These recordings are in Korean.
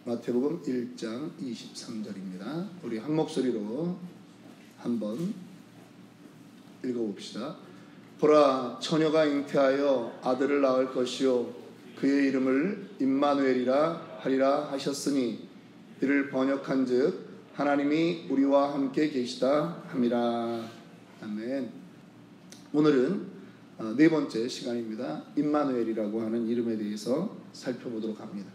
마태복음 1장 23절입니다. 우리 한 목소리로 한번 읽어봅시다. 보라, 처녀가 잉태하여 아들을 낳을 것이요 그의 이름을 임마누엘이라 하리라 하셨으니 이를 번역한즉 하나님이 우리와 함께 계시다 함이라. 아멘. 오늘은 네 번째 시간입니다. 임마누엘이라고 하는 이름에 대해서 살펴보도록 합니다.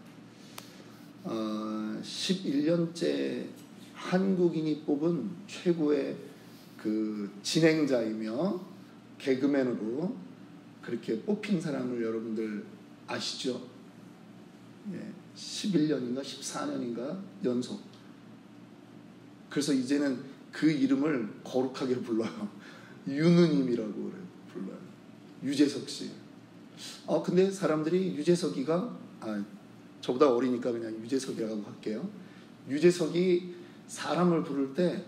11년째 한국인이 뽑은 최고의 그 진행자이며 개그맨으로 그렇게 뽑힌 사람을 여러분들 아시죠? 11년인가 14년인가 연속. 그래서 이제는 그 이름을 거룩하게 불러요. 유느님이라고 불러요. 유재석 씨. 근데 사람들이 유재석이가 저보다 어리니까 그냥 유재석이라고 할게요. 유재석이 사람을 부를 때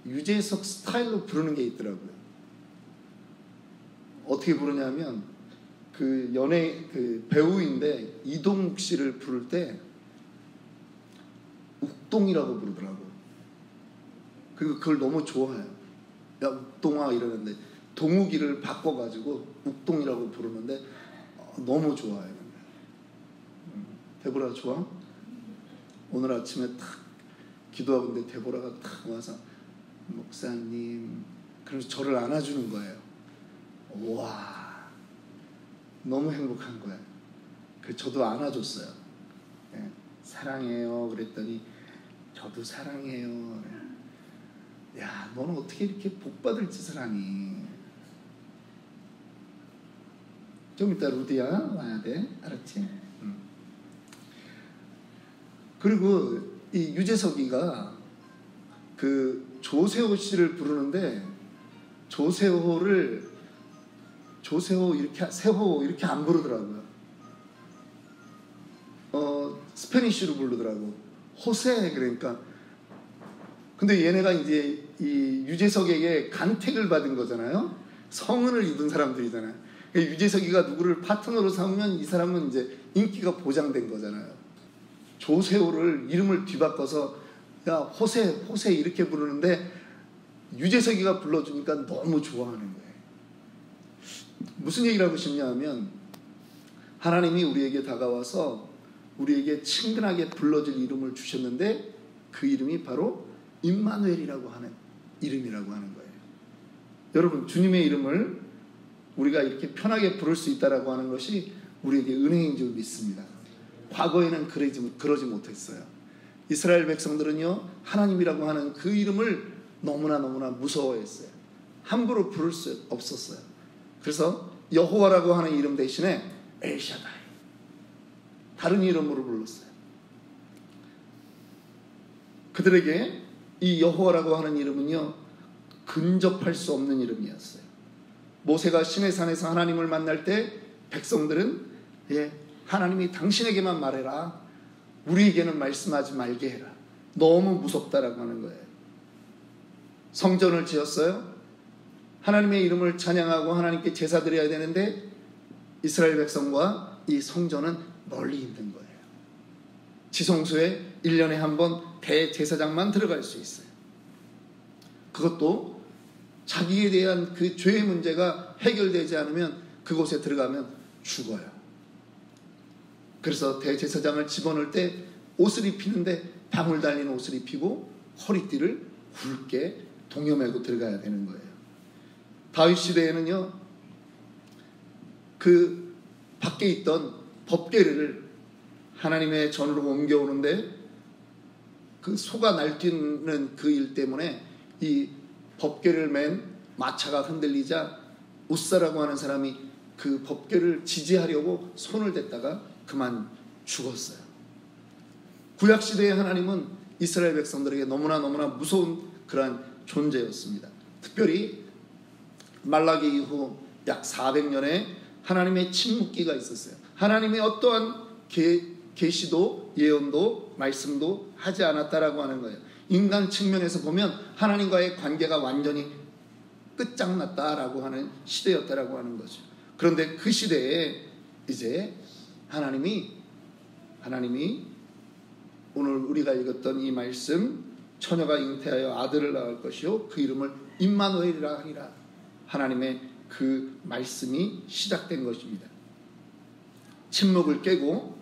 유재석 스타일로 부르는 게 있더라고요. 어떻게 부르냐면 그 그 배우인데 이동욱 씨를 부를 때 욱동이라고 부르더라고요. 그리고 그걸 너무 좋아해요. 야 욱동아 이러는데 동욱이를 바꿔가지고 욱동이라고 부르는데 너무 좋아해요. 데보라 좋아? 오늘 아침에 탁 기도하고 있는데 데보라가 탁 와서 목사님 그래서 저를 안아주는 거예요. 와 너무 행복한 거예요. 그래서 저도 안아줬어요. 사랑해요 그랬더니 저도 사랑해요. 야 너는 어떻게 이렇게 복받을 짓을 하니? 좀 이따 루디야 와야 돼. 알았지? 그리고 이 유재석이가 그 조세호 씨를 부르는데 조세호 이렇게 세호 이렇게 안 부르더라고요. 스페니쉬로 부르더라고. 호세 그러니까. 근데 얘네가 이제 이 유재석에게 간택을 받은 거잖아요. 성은을 입은 사람들이잖아요. 유재석이가 누구를 파트너로 삼으면 이 사람은 이제 인기가 보장된 거잖아요. 조세호를 이름을 뒤바꿔서 야 호세 이렇게 부르는데 유재석이가 불러주니까 너무 좋아하는 거예요. 무슨 얘기를 하고 싶냐 하면 하나님이 우리에게 다가와서 우리에게 친근하게 불러줄 이름을 주셨는데 그 이름이 바로 임마누엘이라고 하는 이름이라고 하는 거예요. 여러분 주님의 이름을 우리가 이렇게 편하게 부를 수 있다라고 하는 것이 우리에게 은혜인 줄 믿습니다. 과거에는 그러지 못했어요. 이스라엘 백성들은요 하나님이라고 하는 그 이름을 너무나 무서워했어요. 함부로 부를 수 없었어요. 그래서 여호와라고 하는 이름 대신에 엘샤다이 다른 이름으로 불렀어요. 그들에게 이 여호와라고 하는 이름은요 근접할 수 없는 이름이었어요. 모세가 시내산에서 하나님을 만날 때 백성들은 하나님이 당신에게만 말해라. 우리에게는 말씀하지 말게 해라. 너무 무섭다라고 하는 거예요. 성전을 지었어요. 하나님의 이름을 찬양하고 하나님께 제사 드려야 되는데 이스라엘 백성과 이 성전은 멀리 있는 거예요. 지성소에 1년에 한 번 대제사장만 들어갈 수 있어요. 그것도 자기에 대한 그 죄의 문제가 해결되지 않으면 그곳에 들어가면 죽어요. 그래서 대제사장을 집어넣을 때 옷을 입히는데 방울 달린 옷을 입히고 허리띠를 굵게 동여매고 들어가야 되는 거예요. 다윗 시대에는요 그 밖에 있던 법궤를 하나님의 전으로 옮겨오는데 그 소가 날뛰는 그 일 때문에 이 법궤를 맨 마차가 흔들리자 웃사라고 하는 사람이 그 법궤를 지지하려고 손을 댔다가 그만 죽었어요. 구약시대의 하나님은 이스라엘 백성들에게 너무나 무서운 그러한 존재였습니다. 특별히 말라기 이후 약 400년에 하나님의 침묵기가 있었어요. 하나님의 어떠한 계시도 예언도 말씀도 하지 않았다라고 하는 거예요. 인간 측면에서 보면 하나님과의 관계가 완전히 끝장났다라고 하는 시대였다라고 하는 거죠. 그런데 그 시대에 이제 하나님이 오늘 우리가 읽었던 이 말씀, 처녀가 잉태하여 아들을 낳을 것이요 그 이름을 임마누엘이라 하리라. 하나님의 그 말씀이 시작된 것입니다. 침묵을 깨고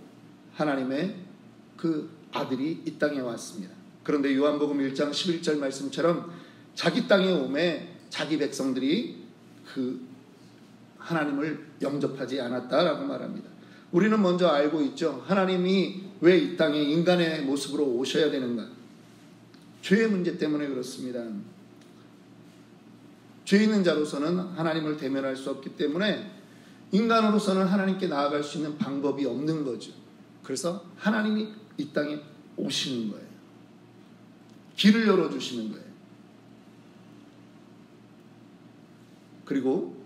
하나님의 그 아들이 이 땅에 왔습니다. 그런데 요한복음 1장 11절 말씀처럼 자기 땅에 오매 자기 백성들이 그 하나님을 영접하지 않았다라고 말합니다. 우리는 먼저 알고 있죠. 하나님이 왜 이 땅에 인간의 모습으로 오셔야 되는가? 죄의 문제 때문에 그렇습니다. 죄 있는 자로서는 하나님을 대면할 수 없기 때문에 인간으로서는 하나님께 나아갈 수 있는 방법이 없는 거죠. 그래서 하나님이 이 땅에 오시는 거예요. 길을 열어주시는 거예요. 그리고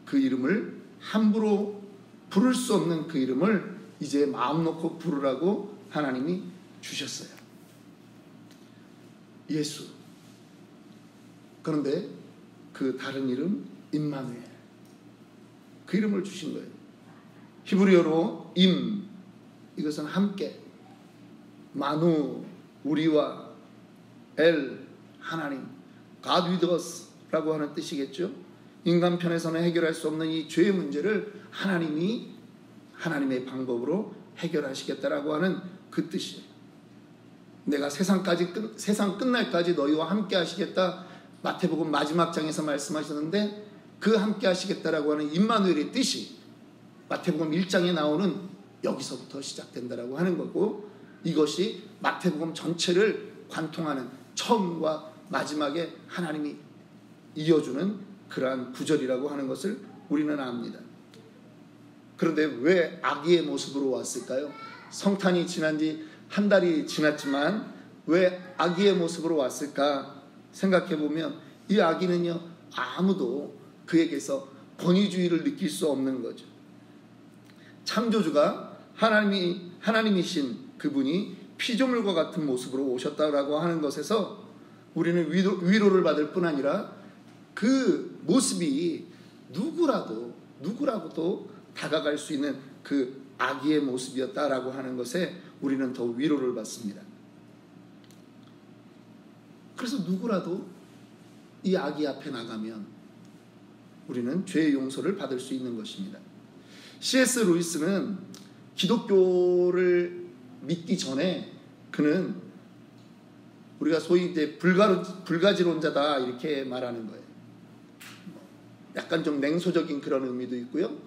그 이름을 함부로 부를 수 없는 그 이름을 이제 마음 놓고 부르라고 하나님이 주셨어요. 예수. 그런데 그 다른 이름 임마누엘, 그 이름을 주신 거예요. 히브리어로 임, 이것은 함께, 마누, 우리와, 엘, 하나님, God with us 라고 하는 뜻이겠죠. 인간 편에서는 해결할 수 없는 이 죄의 문제를 하나님이 하나님의 방법으로 해결하시겠다라고 하는 그 뜻이에요. 내가 세상 끝날까지 너희와 함께 하시겠다. 마태복음 마지막 장에서 말씀하셨는데 그 함께 하시겠다라고 하는 임마누엘의 뜻이 마태복음 1장에 나오는 여기서부터 시작된다라고 하는 거고, 이것이 마태복음 전체를 관통하는 처음과 마지막에 하나님이 이어주는 그러한 구절이라고 하는 것을 우리는 압니다. 그런데 왜 아기의 모습으로 왔을까요? 성탄이 지난 지 한 달이 지났지만 왜 아기의 모습으로 왔을까 생각해 보면 이 아기는요, 아무도 그에게서 권위주의를 느낄 수 없는 거죠. 창조주가 하나님이신 그분이 피조물과 같은 모습으로 오셨다라고 하는 것에서 우리는 위로를 받을 뿐 아니라 그 모습이 누구라고도 다가갈 수 있는 그 아기의 모습이었다라고 하는 것에 우리는 더 위로를 받습니다. 그래서 누구라도 이 아기 앞에 나가면 우리는 죄의 용서를 받을 수 있는 것입니다. C.S. 루이스는 기독교를 믿기 전에 그는 우리가 소위 이제 불가지론자다 이렇게 말하는 거예요. 약간 좀 냉소적인 그런 의미도 있고요.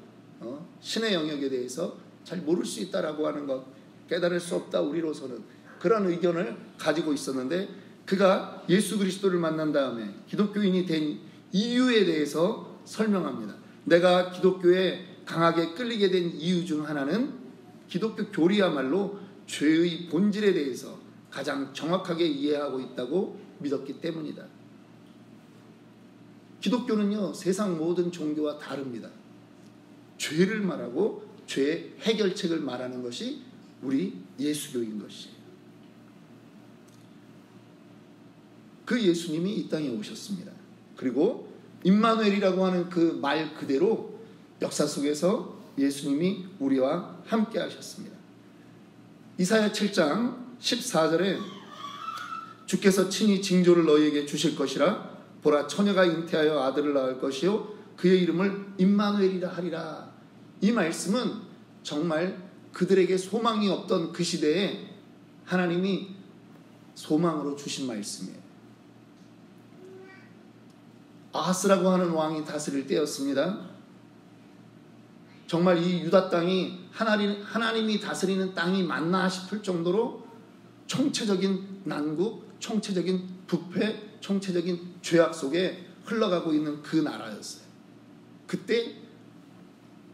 신의 영역에 대해서 잘 모를 수 있다라고 하는 것, 깨달을 수 없다 우리로서는, 그런 의견을 가지고 있었는데 그가 예수 그리스도를 만난 다음에 기독교인이 된 이유에 대해서 설명합니다. 내가 기독교에 강하게 끌리게 된 이유 중 하나는 기독교 교리야말로 죄의 본질에 대해서 가장 정확하게 이해하고 있다고 믿었기 때문이다. 기독교는요, 세상 모든 종교와 다릅니다. 죄를 말하고 죄의 해결책을 말하는 것이 우리 예수교인 것이에요. 그 예수님이 이 땅에 오셨습니다. 그리고 임마누엘이라고 하는 그 말 그대로 역사 속에서 예수님이 우리와 함께 하셨습니다. 이사야 7장 14절에 주께서 친히 징조를 너희에게 주실 것이라. 보라, 처녀가 잉태하여 아들을 낳을 것이요 그의 이름을 임마누엘이라 하리라. 이 말씀은 정말 그들에게 소망이 없던 그 시대에 하나님이 소망으로 주신 말씀이에요. 아하스라고 하는 왕이 다스릴 때였습니다. 정말 이 유다 땅이 하나님이 다스리는 땅이 맞나 싶을 정도로 총체적인 난국, 총체적인 부패, 총체적인 죄악 속에 흘러가고 있는 그 나라였어요. 그때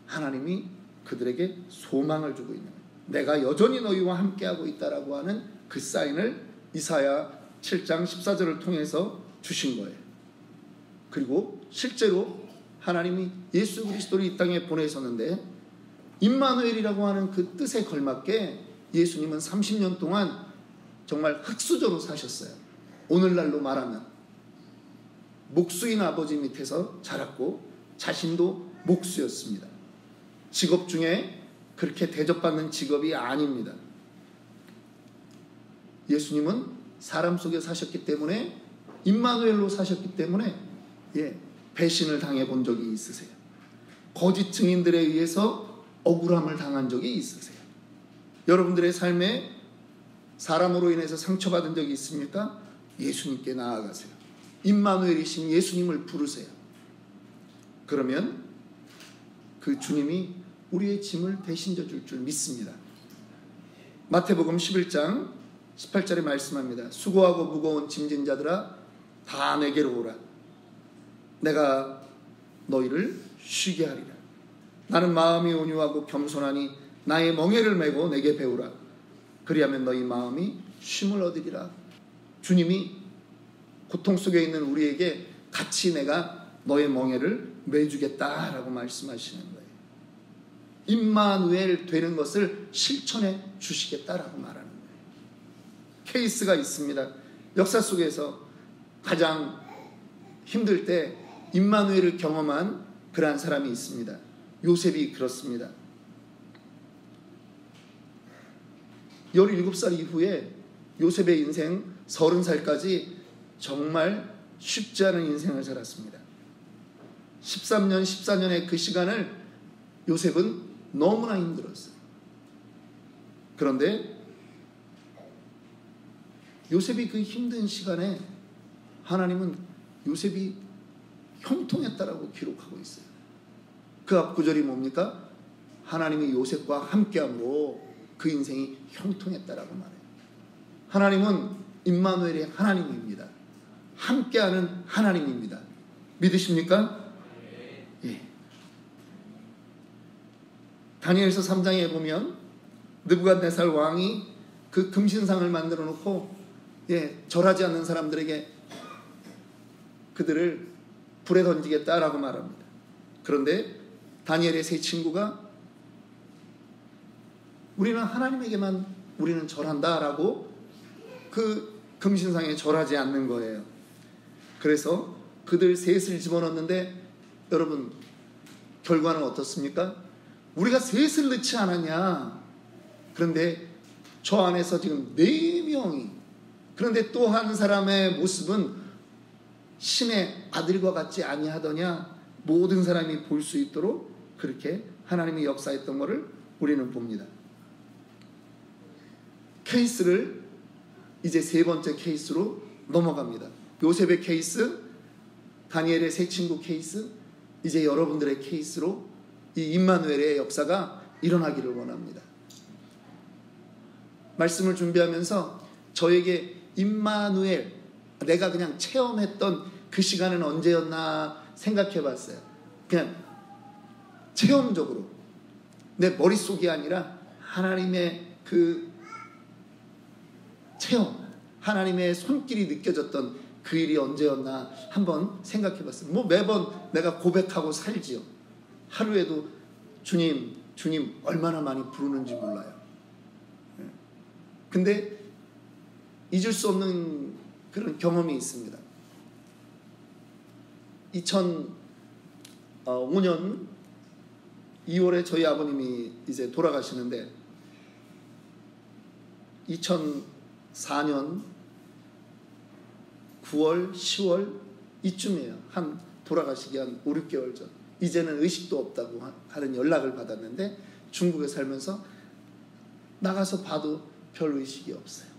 하나님이 그들에게 소망을 주고 있는 거예요. 내가 여전히 너희와 함께하고 있다라고 하는 그 사인을 이사야 7장 14절을 통해서 주신 거예요. 그리고 실제로 하나님이 예수 그리스도를 이 땅에 보내셨는데 임마누엘이라고 하는 그 뜻에 걸맞게 예수님은 30년 동안 정말 흙수저로 사셨어요. 오늘날로 말하면 목수인 아버지 밑에서 자랐고 자신도 목수였습니다. 직업 중에 그렇게 대접받는 직업이 아닙니다. 예수님은 사람 속에 사셨기 때문에, 임마누엘로 사셨기 때문에 배신을 당해본 적이 있으세요. 거짓 증인들에 의해서 억울함을 당한 적이 있으세요. 여러분들의 삶에 사람으로 인해서 상처받은 적이 있습니까? 예수님께 나아가세요. 임마누엘이신 예수님을 부르세요. 그러면 그 주님이 우리의 짐을 대신져 줄 줄 믿습니다. 마태복음 11장 18절에 말씀합니다. 수고하고 무거운 짐진 자들아 다 내게로 오라. 내가 너희를 쉬게 하리라. 나는 마음이 온유하고 겸손하니 나의 멍에를 메고 내게 배우라. 그리하면 너희 마음이 쉼을 얻으리라. 주님이 고통 속에 있는 우리에게 같이 내가 너의 멍에를 매주겠다라고 말씀하시는 거예요. 임마누엘 되는 것을 실천해 주시겠다라고 말하는 거예요. 케이스가 있습니다. 역사 속에서 가장 힘들 때 임마누엘을 경험한 그러한 사람이 있습니다. 요셉이 그렇습니다. 17살 이후에 요셉의 인생 30살까지 정말 쉽지 않은 인생을 살았습니다. 13년, 14년의 그 시간을 요셉은 너무나 힘들었어요. 그런데 요셉이 그 힘든 시간에 하나님은 요셉이 형통했다라고 기록하고 있어요. 그 앞 구절이 뭡니까? 하나님이 요셉과 함께함으로 그 인생이 형통했다라고 말해요. 하나님은 임마누엘의 하나님입니다. 함께하는 하나님입니다. 믿으십니까? 예. 다니엘서 3장에 보면 느부갓네살 왕이 그 금신상을 만들어 놓고 절하지 않는 사람들에게 그들을 불에 던지겠다라고 말합니다. 그런데 다니엘의 세 친구가 우리는 하나님에게만 우리는 절한다라고 그 금신상에 절하지 않는 거예요. 그래서 그들 셋을 집어넣는데 여러분 결과는 어떻습니까? 우리가 셋을 넣지 않았냐. 그런데 저 안에서 지금 4명이, 그런데 또 한 사람의 모습은 신의 아들과 같지 아니하더냐. 모든 사람이 볼 수 있도록 그렇게 하나님이 역사했던 것을 우리는 봅니다. 케이스를 이제 세 번째 케이스로 넘어갑니다. 요셉의 케이스, 다니엘의 세 친구 케이스, 이제 여러분들의 케이스로 이 임마누엘의 역사가 일어나기를 원합니다. 말씀을 준비하면서 저에게 임마누엘, 내가 그냥 체험했던 그 시간은 언제였나 생각해 봤어요. 그냥 체험적으로 내 머릿속이 아니라 하나님의 그 체험, 하나님의 손길이 느껴졌던 그 일이 언제였나 한번 생각해 봤어요. 뭐 매번 내가 고백하고 살지요. 하루에도 주님 얼마나 많이 부르는지 몰라요. 근데 잊을 수 없는 그런 경험이 있습니다. 2005년 2월에 저희 아버님이 이제 돌아가시는데 2004년 9월, 10월 이쯤이에요. 한 돌아가시기 한 5, 6개월 전. 이제는 의식도 없다고 하는 연락을 받았는데 중국에 살면서 나가서 봐도 별 의식이 없어요.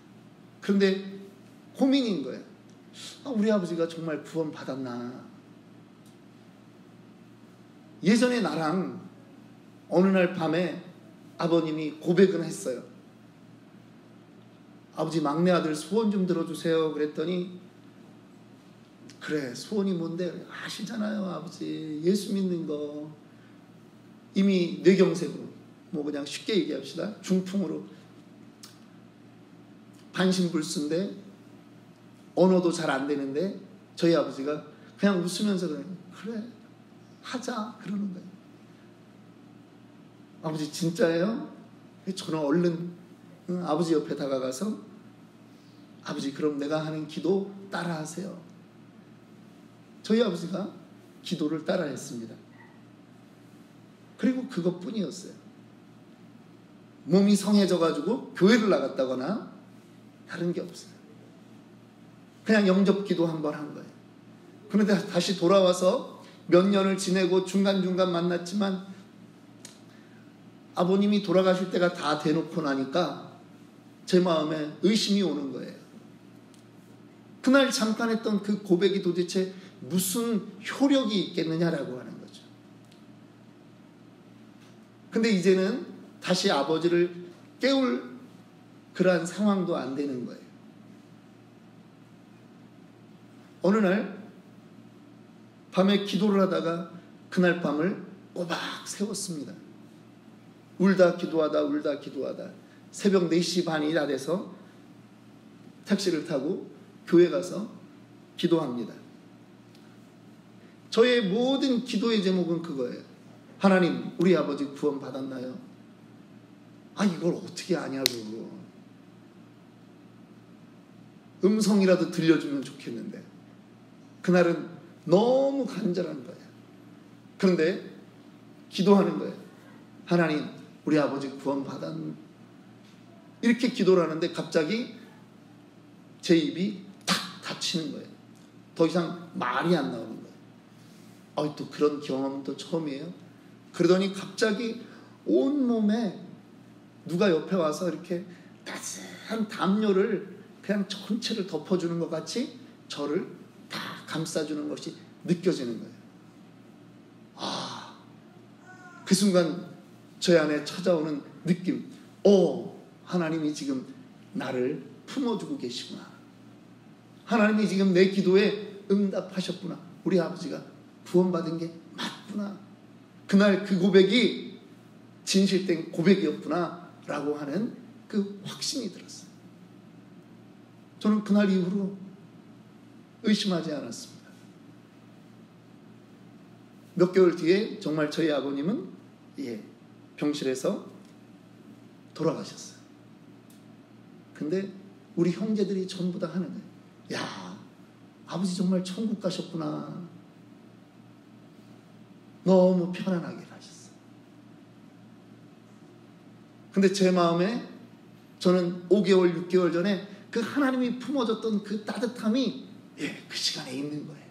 그런데 고민인 거예요. 우리 아버지가 정말 구원 받았나. 예전에 나랑 어느 날 밤에 아버님이 고백은 했어요. 아버지 막내 아들 소원 좀 들어주세요. 그랬더니 그래 소원이 뭔데? 아시잖아요 아버지 예수 믿는 거. 이미 뇌경색으로 뭐 그냥 쉽게 얘기합시다. 중풍으로 반신불수인데 언어도 잘 안 되는데 저희 아버지가 그냥 웃으면서 그래 하자 그러는 거예요. 아버지 진짜예요? 저는 얼른 아버지 옆에 다가가서 아버지 그럼 내가 하는 기도 따라하세요. 저희 아버지가 기도를 따라했습니다. 그리고 그것뿐이었어요. 몸이 성해져가지고 교회를 나갔다거나 다른 게 없어요. 그냥 영접기도 한 번 한 거예요. 그런데 다시 돌아와서 몇 년을 지내고 중간중간 만났지만 아버님이 돌아가실 때가 다 대놓고 나니까 제 마음에 의심이 오는 거예요. 그날 잠깐 했던 그 고백이 도대체 무슨 효력이 있겠느냐라고 하는 거죠. 근데 이제는 다시 아버지를 깨울 그러한 상황도 안 되는 거예요. 어느 날 밤에 기도를 하다가 그날 밤을 꼬박 세웠습니다. 울다 기도하다 새벽 4시 반이 다 돼서 택시를 타고 교회 가서 기도합니다. 저의 모든 기도의 제목은 그거예요. 하나님, 우리 아버지 구원 받았나요? 이걸 어떻게 아냐고. 음성이라도 들려주면 좋겠는데 그날은 너무 간절한 거예요. 그런데 기도하는 거예요. 하나님, 우리 아버지 구원 받았나요? 이렇게 기도를 하는데 갑자기 제 입이 탁 닫히는 거예요. 더 이상 말이 안 나오는 거예요. 또 그런 경험도 처음이에요. 그러더니 갑자기 온몸에 누가 옆에 와서 이렇게 따스한 담요를 그냥 전체를 덮어주는 것 같이 저를 다 감싸주는 것이 느껴지는 거예요. 그 순간 저 안에 찾아오는 느낌. 하나님이 지금 나를 품어주고 계시구나. 하나님이 지금 내 기도에 응답하셨구나. 우리 아버지가 구원받은 게 맞구나. 그날 그 고백이 진실된 고백이었구나 라고 하는 그 확신이 들었어요. 저는 그날 이후로 의심하지 않았습니다. 몇 개월 뒤에 정말 저희 아버님은 병실에서 돌아가셨어요. 근데 우리 형제들이 전부 다 하는 거예요. 야, 아버지 정말 천국 가셨구나. 너무 편안하게 가셨어요. 근데 제 마음에 저는 5개월, 6개월 전에 그 하나님이 품어줬던 그 따뜻함이 그 시간에 있는 거예요.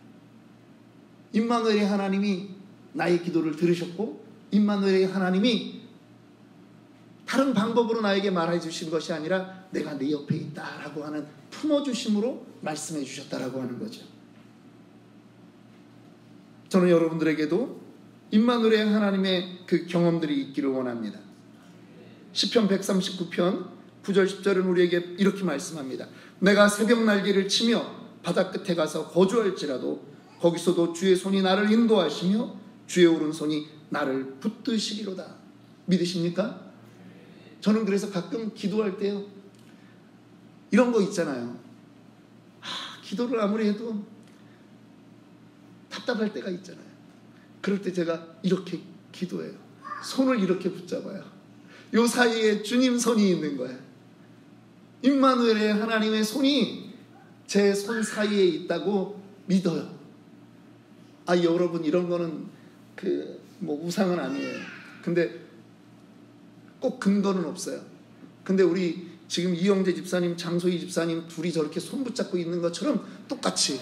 임마누엘의 하나님이 나의 기도를 들으셨고 임마누엘의 하나님이 다른 방법으로 나에게 말해 주신 것이 아니라 내가 네 옆에 있다라고 하는 품어주심으로 말씀해 주셨다라고 하는 거죠. 저는 여러분들에게도 임마누엘의 하나님의 그 경험들이 있기를 원합니다. 시편 139편 9절 10절은 우리에게 이렇게 말씀합니다. 내가 새벽 날개를 치며 바다 끝에 가서 거주할지라도 거기서도 주의 손이 나를 인도하시며 주의 오른손이 나를 붙드시리로다. 믿으십니까? 저는 그래서 가끔 기도할 때요, 이런 거 있잖아요. 기도를 아무리 해도 답답할 때가 있잖아요. 그럴 때 제가 이렇게 기도해요. 손을 이렇게 붙잡아요. 요 사이에 주님 손이 있는 거예요. 임마누엘의 하나님의 손이 제 손 사이에 있다고 믿어요. 여러분, 이런 거는 우상은 아니에요. 근데 꼭 근거는 없어요. 근데 우리 지금 이영재 집사님, 장소희 집사님 둘이 저렇게 손 붙잡고 있는 것처럼 똑같이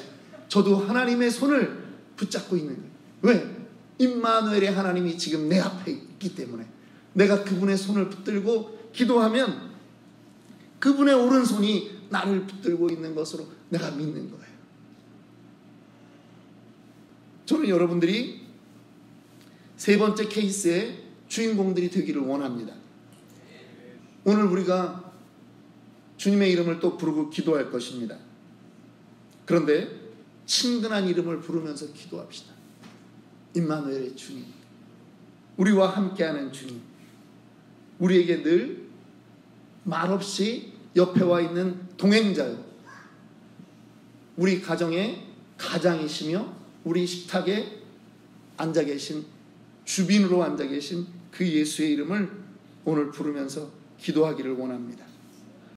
저도 하나님의 손을 붙잡고 있는 거예요. 왜? 임마누엘의 하나님이 지금 내 앞에 있기 때문에 내가 그분의 손을 붙들고 기도하면 그분의 오른손이 나를 붙들고 있는 것으로 내가 믿는 거예요. 저는 여러분들이 세 번째 케이스의 주인공들이 되기를 원합니다. 오늘 우리가 주님의 이름을 또 부르고 기도할 것입니다. 그런데 친근한 이름을 부르면서 기도합시다. 임마누엘의 주님, 우리와 함께하는 주님, 우리에게 늘 말없이 옆에 와 있는 동행자요, 우리 가정의 가장이시며 우리 식탁에 앉아 계신 주빈으로 앉아 계신 그 예수의 이름을 오늘 부르면서 기도하기를 원합니다.